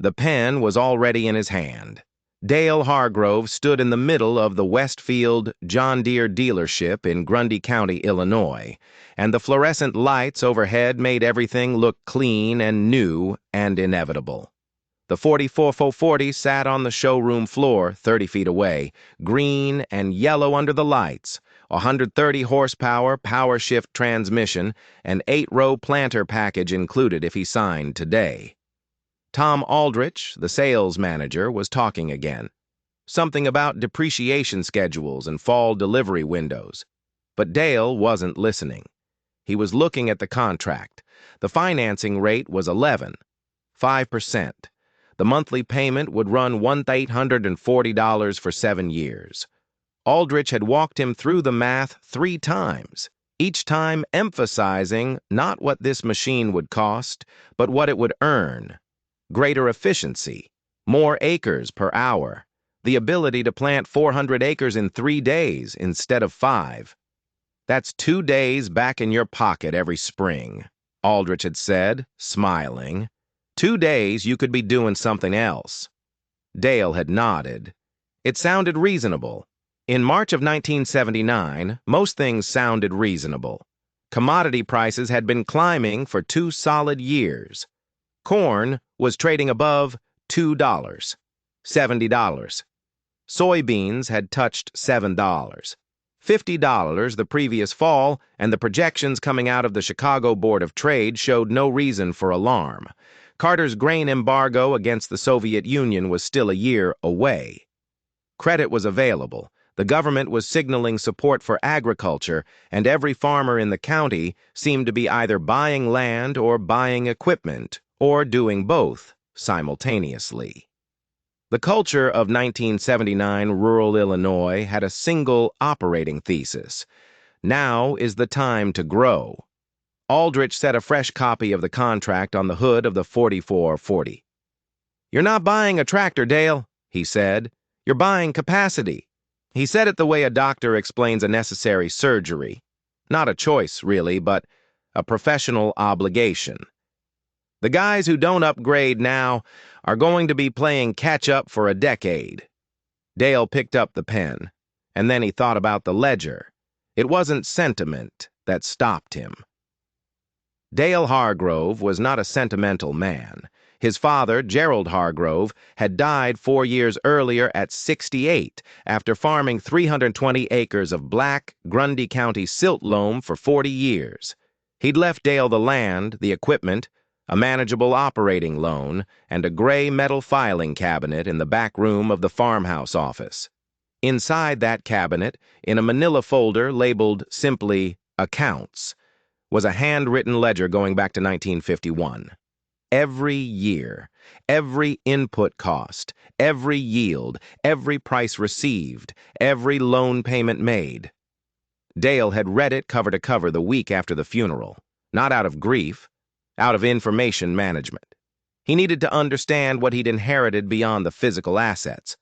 The pen was already in his hand. Dale Hargrove stood in the middle of the Westfield John Deere dealership in Grundy County, Illinois, and the fluorescent lights overhead made everything look clean and new and inevitable. The 4440 sat on the showroom floor 30 feet away, green and yellow under the lights, 130 horsepower power shift transmission, and 8-row planter package included if he signed today. Tom Aldrich, the sales manager, was talking again. Something about depreciation schedules and fall delivery windows. But Dale wasn't listening. He was looking at the contract. The financing rate was 5%. The monthly payment would run $1,840 for 7 years. Aldrich had walked him through the math 3 times, each time emphasizing not what this machine would cost, but what it would earn. Greater efficiency, more acres per hour, the ability to plant 400 acres in 3 days instead of 5. That's 2 days back in your pocket every spring, Aldrich had said, smiling. 2 days you could be doing something else. Dale had nodded. It sounded reasonable. In March of 1979, most things sounded reasonable. Commodity prices had been climbing for 2 solid years. Corn was trading above $2, $70. Soybeans had touched $7, $50 the previous fall, and the projections coming out of the Chicago Board of Trade showed no reason for alarm. Carter's grain embargo against the Soviet Union was still a year away. Credit was available. The government was signaling support for agriculture, and every farmer in the county seemed to be either buying land or buying equipment, or doing both simultaneously. The culture of 1979 rural Illinois had a single operating thesis. Now is the time to grow. Aldrich set a fresh copy of the contract on the hood of the 4440. "You're not buying a tractor, Dale," he said. "You're buying capacity." He said it the way a doctor explains a necessary surgery. Not a choice, really, but a professional obligation. The guys who don't upgrade now are going to be playing catch-up for a decade. Dale picked up the pen, and then he thought about the ledger. It wasn't sentiment that stopped him. Dale Hargrove was not a sentimental man. His father, Gerald Hargrove, had died 4 years earlier at 68 after farming 320 acres of black Grundy County silt loam for 40 years. He'd left Dale the land, the equipment, a manageable operating loan, and a gray metal filing cabinet in the back room of the farmhouse office. Inside that cabinet, in a manila folder labeled simply Accounts, was a handwritten ledger going back to 1951. Every year, every input cost, every yield, every price received, every loan payment made. Dale had read it cover to cover the week after the funeral, not out of grief, out of information management. He needed to understand what he'd inherited beyond the physical assets.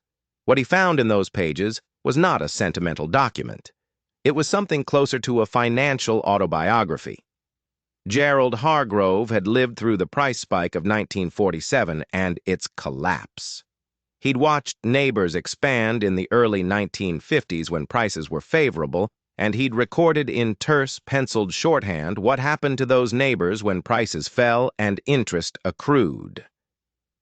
What he found in those pages was not a sentimental document. It was something closer to a financial autobiography. Gerald Hargrove had lived through the price spike of 1947 and its collapse. He'd watched neighbors expand in the early 1950s when prices were favorable, and he'd recorded in terse, penciled shorthand what happened to those neighbors when prices fell and interest accrued.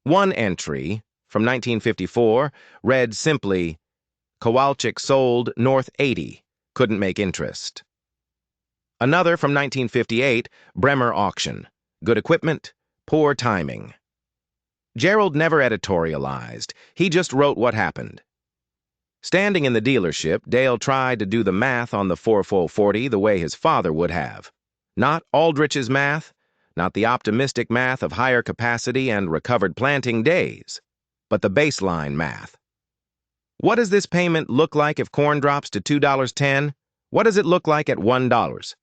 One entry, from 1954, read simply, "Kowalczyk sold North 80, couldn't make interest." Another from 1958, Bremer auction, "Good equipment, poor timing." Gerald never editorialized. He just wrote what happened. Standing in the dealership, Dale tried to do the math on the 4440 the way his father would have. Not Aldrich's math, not the optimistic math of higher capacity and recovered planting days, but the baseline math. What does this payment look like if corn drops to $2.10? What does it look like at $1?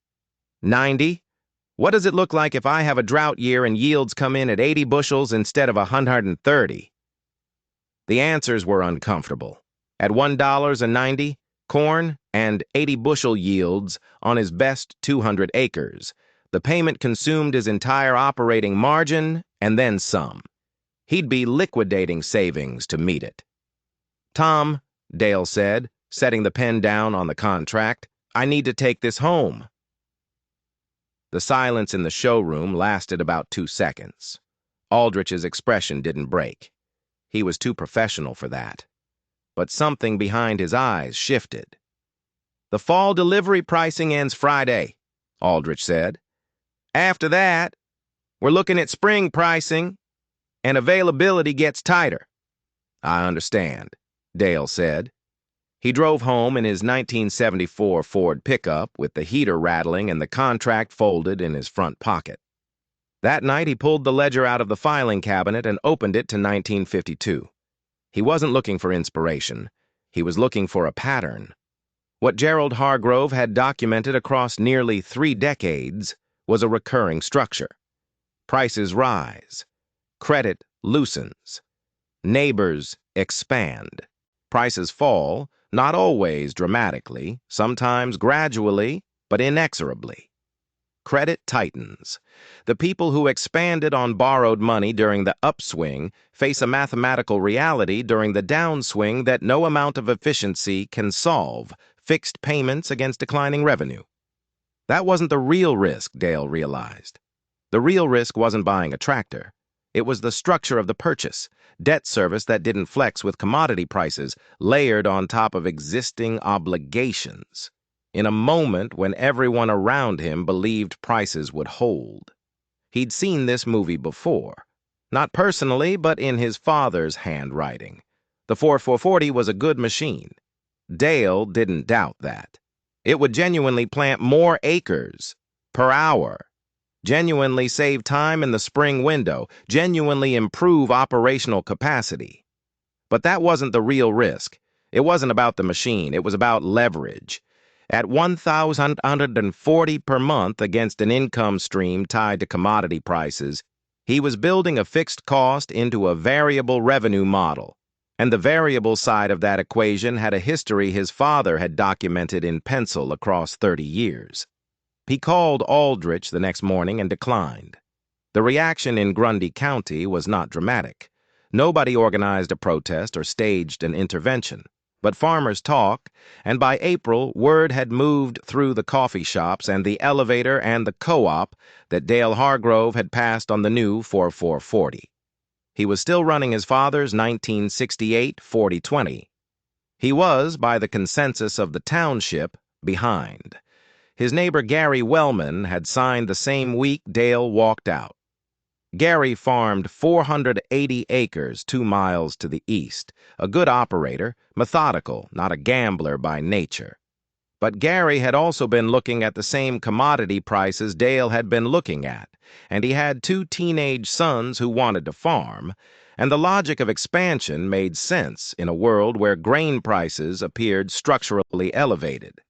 90? What does it look like if I have a drought year and yields come in at 80 bushels instead of 130? The answers were uncomfortable. At $1.90, corn, and 80 bushel yields on his best 200 acres, the payment consumed his entire operating margin and then some. He'd be liquidating savings to meet it. "Tom," Dale said, setting the pen down on the contract, "I need to take this home." The silence in the showroom lasted about 2 seconds. Aldrich's expression didn't break. He was too professional for that. But something behind his eyes shifted. "The fall delivery pricing ends Friday," Aldrich said. "After that, we're looking at spring pricing, and availability gets tighter." "I understand," Dale said. He drove home in his 1974 Ford pickup with the heater rattling and the contract folded in his front pocket. That night, he pulled the ledger out of the filing cabinet and opened it to 1952. He wasn't looking for inspiration. He was looking for a pattern. What Gerald Hargrove had documented across nearly 3 decades was a recurring structure. Prices rise. Credit loosens. Neighbors expand. Prices fall, not always dramatically, sometimes gradually, but inexorably. Credit tightens. The people who expanded on borrowed money during the upswing face a mathematical reality during the downswing that no amount of efficiency can solve: fixed payments against declining revenue. That wasn't the real risk, Dale realized. The real risk wasn't buying a tractor. It was the structure of the purchase, debt service that didn't flex with commodity prices layered on top of existing obligations, in a moment when everyone around him believed prices would hold. He'd seen this movie before. Not personally, but in his father's handwriting. The 4440 was a good machine. Dale didn't doubt that. It would genuinely plant more acres per hour, genuinely save time in the spring window, genuinely improve operational capacity. But that wasn't the real risk. It wasn't about the machine. It was about leverage. At $1,140 per month against an income stream tied to commodity prices, he was building a fixed cost into a variable revenue model. And the variable side of that equation had a history his father had documented in pencil across 30 years. He called Aldrich the next morning and declined. The reaction in Grundy County was not dramatic. Nobody organized a protest or staged an intervention. But farmers talk, and by April, word had moved through the coffee shops and the elevator and the co-op that Dale Hargrove had passed on the new 4440. He was still running his father's 1968 4020. He was, by the consensus of the township, behind. His neighbor Gary Wellman had signed the same week Dale walked out. Gary farmed 480 acres 2 miles to the east, a good operator, methodical, not a gambler by nature. But Gary had also been looking at the same commodity prices Dale had been looking at, and he had 2 teenage sons who wanted to farm, and the logic of expansion made sense in a world where grain prices appeared structurally elevated.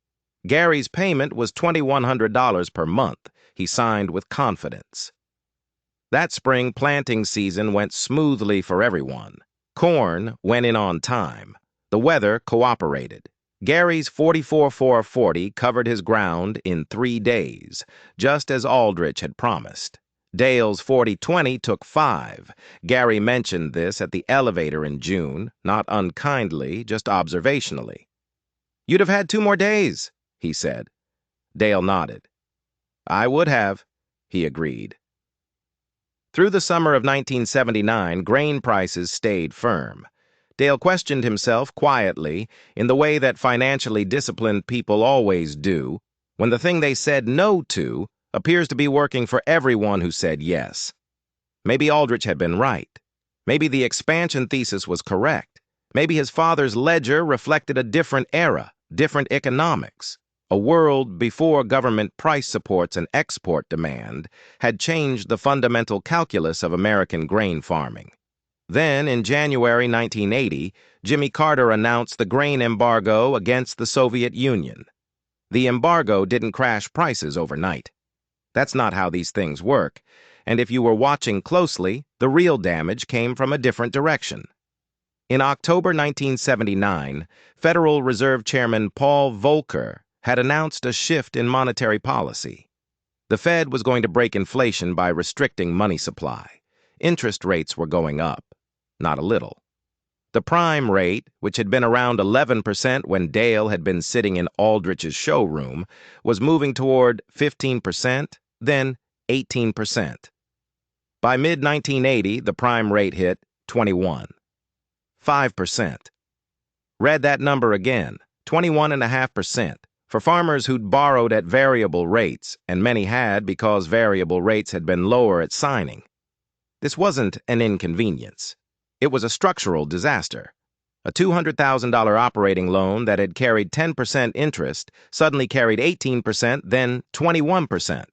Gary's payment was $2,100 per month. He signed with confidence. That spring planting season went smoothly for everyone. Corn went in on time. The weather cooperated. Gary's 4440 covered his ground in 3 days, just as Aldrich had promised. Dale's 4020 took 5. Gary mentioned this at the elevator in June, not unkindly, just observationally. "You'd have had 2 more days," he said. Dale nodded. "I would have," he agreed. Through the summer of 1979, grain prices stayed firm. Dale questioned himself quietly, in the way that financially disciplined people always do, when the thing they said no to appears to be working for everyone who said yes. Maybe Aldrich had been right. Maybe the expansion thesis was correct. Maybe his father's ledger reflected a different era, different economics. A world before government price supports and export demand had changed the fundamental calculus of American grain farming. Then, in January 1980, Jimmy Carter announced the grain embargo against the Soviet Union. The embargo didn't crash prices overnight. That's not how these things work, and if you were watching closely, the real damage came from a different direction. In October 1979, Federal Reserve Chairman Paul Volcker had announced a shift in monetary policy. The Fed was going to break inflation by restricting money supply. interest rates were going up, not a little. The prime rate, which had been around 11% when Dale had been sitting in Aldrich's showroom, was moving toward 15%, then 18%. By mid-1980, the prime rate hit 21. 5%. Read that number again, 21.5%, for farmers who'd borrowed at variable rates, and many had because variable rates had been lower at signing. This wasn't an inconvenience. It was a structural disaster. A $200,000 operating loan that had carried 10% interest suddenly carried 18%, then 21%.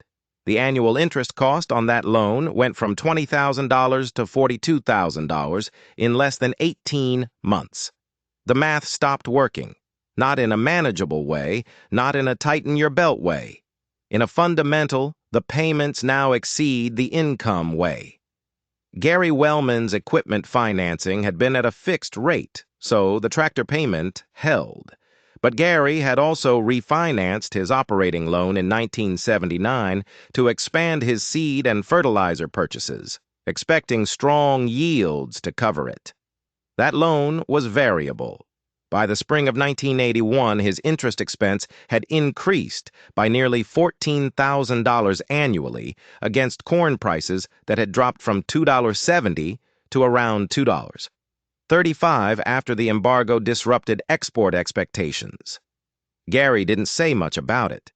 The annual interest cost on that loan went from $20,000 to $42,000 in less than 18 months. The math stopped working, not in a manageable way, not in a tighten-your-belt way. In a fundamental, the payments now exceed the income way. Gary Wellman's equipment financing had been at a fixed rate, so the tractor payment held. But Gary had also refinanced his operating loan in 1979 to expand his seed and fertilizer purchases, expecting strong yields to cover it. That loan was variable. By the spring of 1981, his interest expense had increased by nearly $14,000 annually against corn prices that had dropped from $2.70 to around $2. 35 after the embargo disrupted export expectations. Gary didn't say much about it,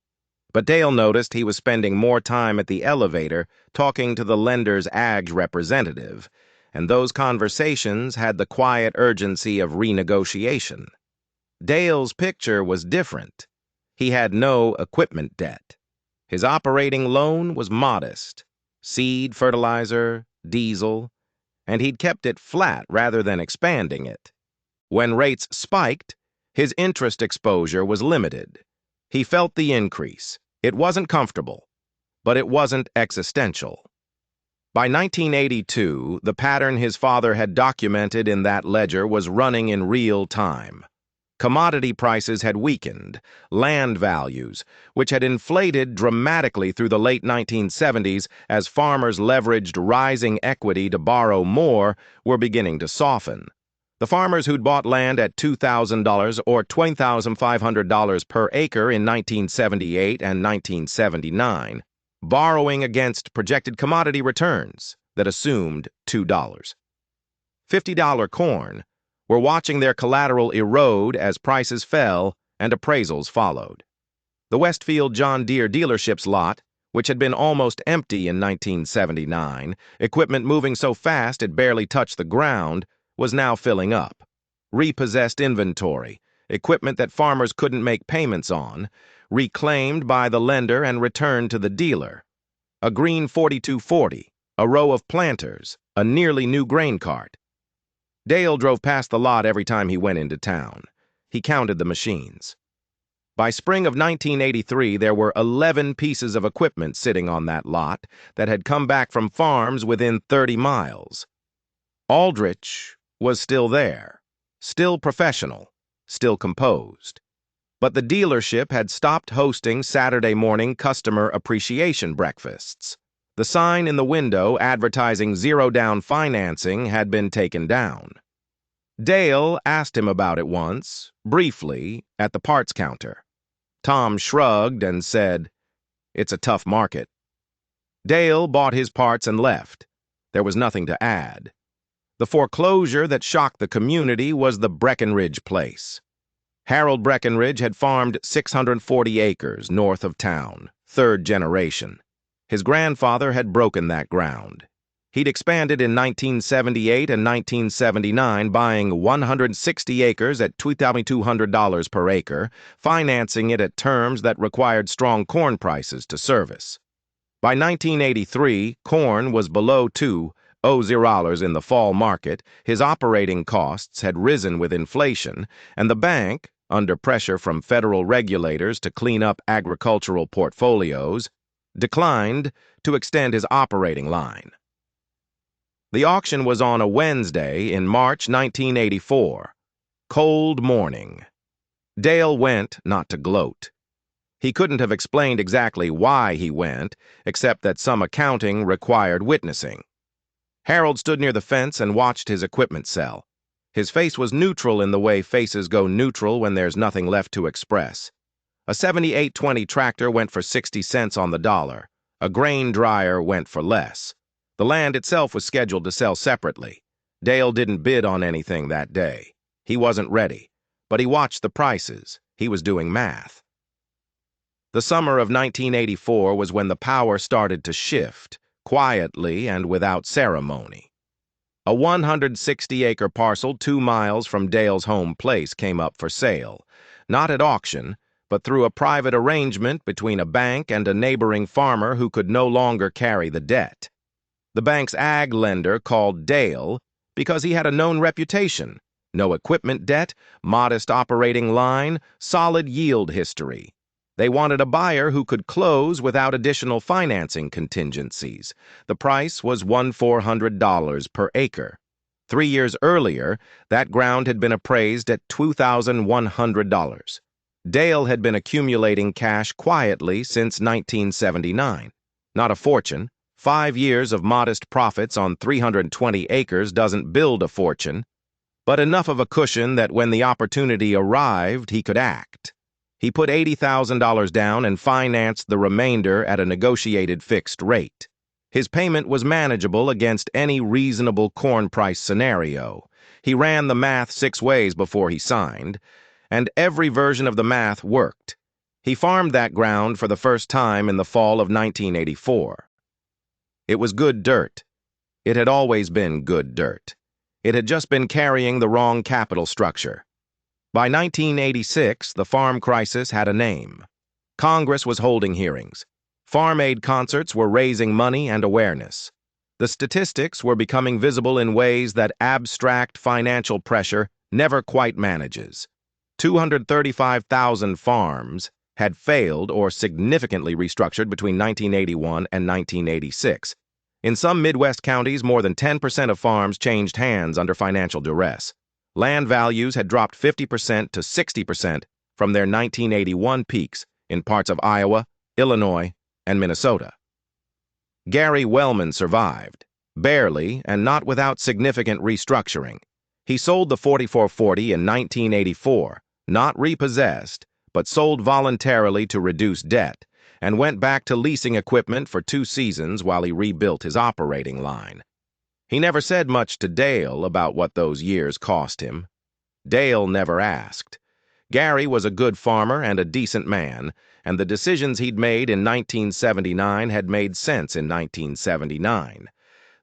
but Dale noticed he was spending more time at the elevator talking to the lender's ag representative, and those conversations had the quiet urgency of renegotiation. Dale's picture was different. He had no equipment debt. His operating loan was modest: seed, fertilizer, diesel, and he'd kept it flat rather than expanding it. When rates spiked, his interest exposure was limited. He felt the increase. It wasn't comfortable, but it wasn't existential. By 1982, the pattern his father had documented in that ledger was running in real time. Commodity prices had weakened. Land values, which had inflated dramatically through the late 1970s as farmers leveraged rising equity to borrow more, were beginning to soften. The farmers who'd bought land at $2,000 or $20,500 per acre in 1978 and 1979, borrowing against projected commodity returns that assumed $2. $50 corn, were watching their collateral erode as prices fell and appraisals followed. The Westfield John Deere dealership's lot, which had been almost empty in 1979, equipment moving so fast it barely touched the ground, was now filling up. Repossessed inventory, equipment that farmers couldn't make payments on, reclaimed by the lender and returned to the dealer. A green 4240, a row of planters, a nearly new grain cart. Dale drove past the lot every time he went into town. He counted the machines. By spring of 1983, there were 11 pieces of equipment sitting on that lot that had come back from farms within 30 miles. Aldrich was still there, still professional, still composed. But the dealership had stopped hosting Saturday morning customer appreciation breakfasts. The sign in the window advertising zero-down financing had been taken down. Dale asked him about it once, briefly, at the parts counter. Tom shrugged and said, "It's a tough market." Dale bought his parts and left. There was nothing to add. The foreclosure that shocked the community was the Breckenridge place. Harold Breckenridge had farmed 640 acres north of town, third generation. His grandfather had broken that ground. He'd expanded in 1978 and 1979, buying 160 acres at $2,200 per acre, financing it at terms that required strong corn prices to service. By 1983, corn was below $2.00 in the fall market, his operating costs had risen with inflation, and the bank, under pressure from federal regulators to clean up agricultural portfolios, declined to extend his operating line. The auction was on a Wednesday in March 1984. Cold morning. Dale went not to gloat. He couldn't have explained exactly why he went, except that some accounting required witnessing. Harold stood near the fence and watched his equipment sell. His face was neutral in the way faces go neutral when there's nothing left to express. A 7820 tractor went for 60 cents on the dollar. A grain dryer went for less. The land itself was scheduled to sell separately. Dale didn't bid on anything that day. He wasn't ready, but he watched the prices. He was doing math. The summer of 1984 was when the power started to shift, quietly and without ceremony. A 160-acre parcel 2 miles from Dale's home place came up for sale, not at auction, but through a private arrangement between a bank and a neighboring farmer who could no longer carry the debt. The bank's ag lender called Dale because he had a known reputation: no equipment debt, modest operating line, solid yield history. They wanted a buyer who could close without additional financing contingencies. The price was $1,400 per acre. 3 years earlier, that ground had been appraised at $2,100. Dale had been accumulating cash quietly since 1979. Not a fortune. 5 years of modest profits on 320 acres doesn't build a fortune, but enough of a cushion that when the opportunity arrived, he could act. He put $80,000 down and financed the remainder at a negotiated fixed rate. His payment was manageable against any reasonable corn price scenario. He ran the math 6 ways before he signed, and every version of the math worked. He farmed that ground for the first time in the fall of 1984. It was good dirt. It had always been good dirt. It had just been carrying the wrong capital structure. By 1986, the farm crisis had a name. Congress was holding hearings. Farm aid concerts were raising money and awareness. The statistics were becoming visible in ways that abstract financial pressure never quite manages. 235,000 farms had failed or significantly restructured between 1981 and 1986. In some Midwest counties, more than 10% of farms changed hands under financial duress. Land values had dropped 50% to 60% from their 1981 peaks in parts of Iowa, Illinois, and Minnesota. Gary Wellman survived, barely and not without significant restructuring. He sold the 4440 in 1984, not repossessed, but sold voluntarily to reduce debt, and went back to leasing equipment for 2 seasons while he rebuilt his operating line. He never said much to Dale about what those years cost him. Dale never asked. Gary was a good farmer and a decent man, and the decisions he'd made in 1979 had made sense in 1979.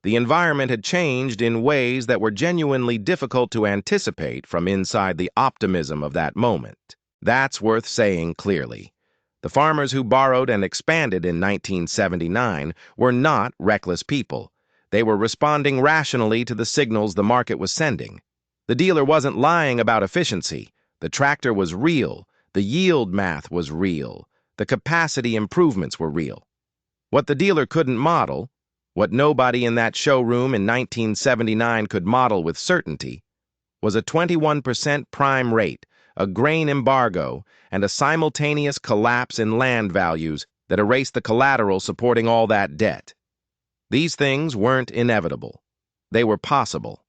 The environment had changed in ways that were genuinely difficult to anticipate from inside the optimism of that moment. That's worth saying clearly. The farmers who borrowed and expanded in 1979 were not reckless people. They were responding rationally to the signals the market was sending. The dealer wasn't lying about efficiency. The tractor was real. The yield math was real. The capacity improvements were real. What the dealer couldn't model, what nobody in that showroom in 1979 could model with certainty, was a 21% prime rate, a grain embargo, and a simultaneous collapse in land values that erased the collateral supporting all that debt. These things weren't inevitable. They were possible.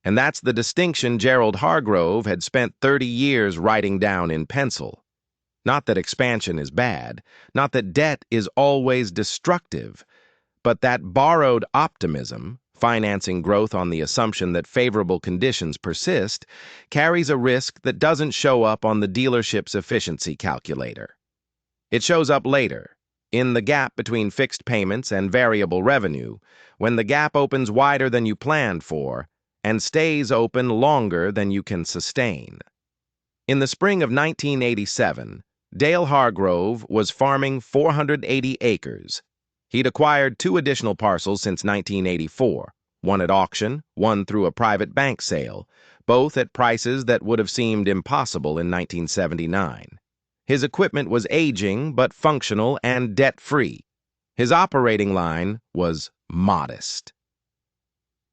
And that's the distinction Gerald Hargrove had spent 30 years writing down in pencil. Not that expansion is bad, not that debt is always destructive, but that borrowed optimism, financing growth on the assumption that favorable conditions persist, carries a risk that doesn't show up on the dealership's efficiency calculator. It shows up later, in the gap between fixed payments and variable revenue, when the gap opens wider than you planned for and stays open longer than you can sustain. In the spring of 1987, Dale Hargrove was farming 480 acres. He'd acquired 2 additional parcels since 1984, one at auction, one through a private bank sale, both at prices that would have seemed impossible in 1979. His equipment was aging but functional and debt-free. His operating line was modest.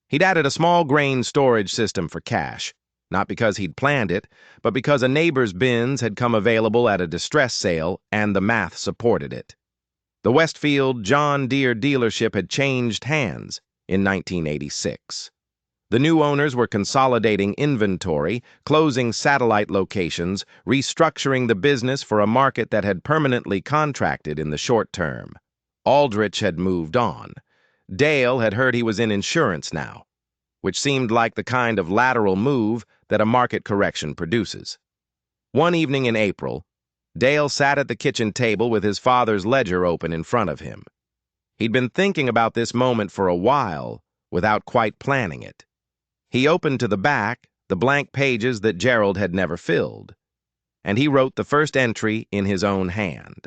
He'd added a small grain storage system for cash, not because he'd planned it, but because a neighbor's bins had come available at a distress sale and the math supported it. The Westfield John Deere dealership had changed hands. in 1986. The new owners were consolidating inventory, closing satellite locations, restructuring the business for a market that had permanently contracted in the short term. Aldrich had moved on. Dale had heard he was in insurance now, which seemed like the kind of lateral move that a market correction produces. One evening in April, Dale sat at the kitchen table with his father's ledger open in front of him. He'd been thinking about this moment for a while without quite planning it. He opened to the back the blank pages that Gerald had never filled, and he wrote the first entry in his own hand.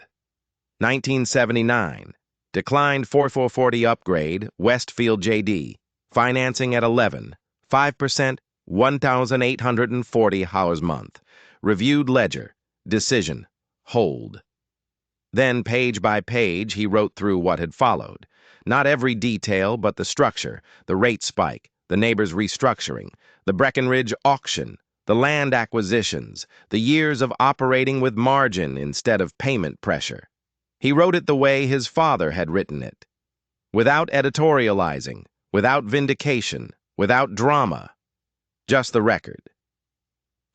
1979, declined 4440 upgrade, Westfield JD, financing at 11, 5%, $1,840 month. Reviewed ledger, decision, hold. Then, page by page, he wrote through what had followed. Not every detail, but the structure, the rate spike, the neighbors' restructuring, the Breckenridge auction, the land acquisitions, the years of operating with margin instead of payment pressure. He wrote it the way his father had written it, without editorializing, without vindication, without drama, just the record.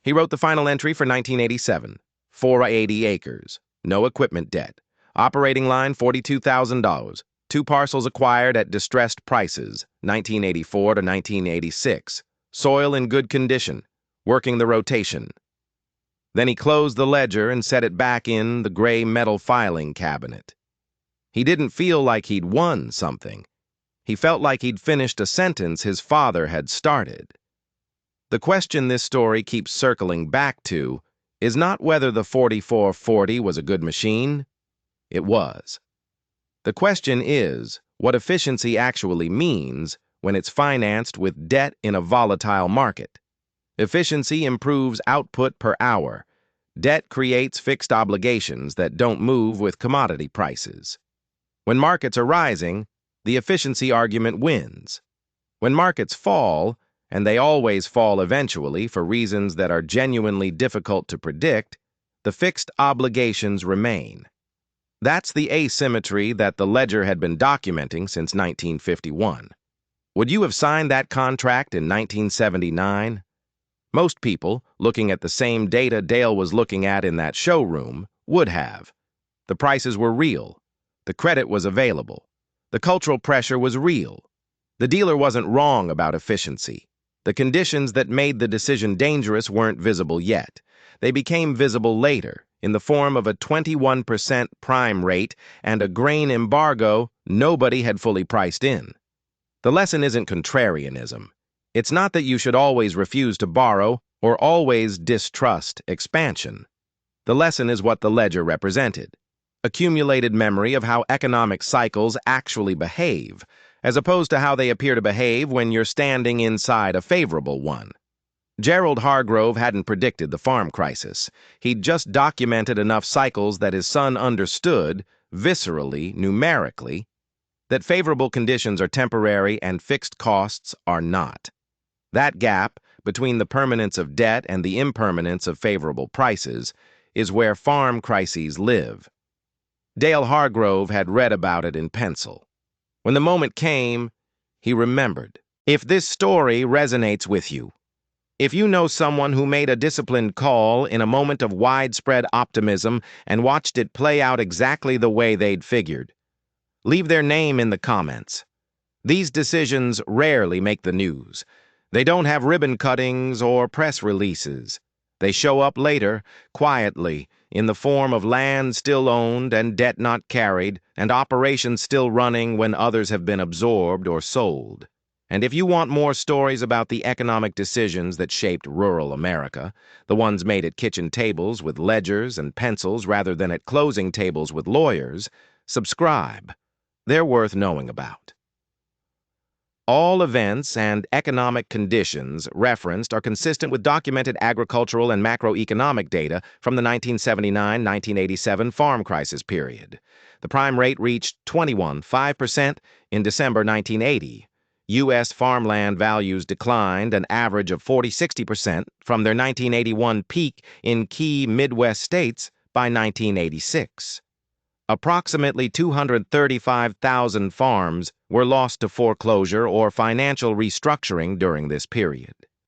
He wrote the final entry for 1987, 480 acres, no equipment debt, operating line $42,000, 2 parcels acquired at distressed prices, 1984 to 1986, soil in good condition, working the rotation. Then he closed the ledger and set it back in the gray metal filing cabinet. He didn't feel like he'd won something. He felt like he'd finished a sentence his father had started. The question this story keeps circling back to is not whether the 4440 was a good machine. It was. The question is what efficiency actually means when it's financed with debt in a volatile market. Efficiency improves output per hour. Debt creates fixed obligations that don't move with commodity prices. When markets are rising, the efficiency argument wins. When markets fall, and they always fall eventually for reasons that are genuinely difficult to predict, the fixed obligations remain. That's the asymmetry that the ledger had been documenting since 1951. Would you have signed that contract in 1979? Most people, looking at the same data Dale was looking at in that showroom, would have. The prices were real. The credit was available. The cultural pressure was real. The dealer wasn't wrong about efficiency. The conditions that made the decision dangerous weren't visible yet. They became visible later, in the form of a 21% prime rate and a grain embargo nobody had fully priced in. The lesson isn't contrarianism. It's not that you should always refuse to borrow or always distrust expansion. The lesson is what the ledger represented: accumulated memory of how economic cycles actually behave, as opposed to how they appear to behave when you're standing inside a favorable one. Gerald Hargrove hadn't predicted the farm crisis. He'd just documented enough cycles that his son understood, viscerally, numerically, that favorable conditions are temporary and fixed costs are not. That gap, between the permanence of debt and the impermanence of favorable prices, is where farm crises live. Dale Hargrove had read about it in pencil. When the moment came, he remembered. If this story resonates with you, if you know someone who made a disciplined call in a moment of widespread optimism and watched it play out exactly the way they'd figured, leave their name in the comments. These decisions rarely make the news. They don't have ribbon cuttings or press releases. They show up later, quietly, in the form of land still owned and debt not carried, and operations still running when others have been absorbed or sold. And if you want more stories about the economic decisions that shaped rural America, the ones made at kitchen tables with ledgers and pencils rather than at closing tables with lawyers, subscribe. They're worth knowing about. All events and economic conditions referenced are consistent with documented agricultural and macroeconomic data from the 1979-1987 farm crisis period. The prime rate reached 21.5% in December 1980. U.S. farmland values declined an average of 40-60% from their 1981 peak in key Midwest states by 1986. Approximately 235,000 farms were lost to foreclosure or financial restructuring during this period.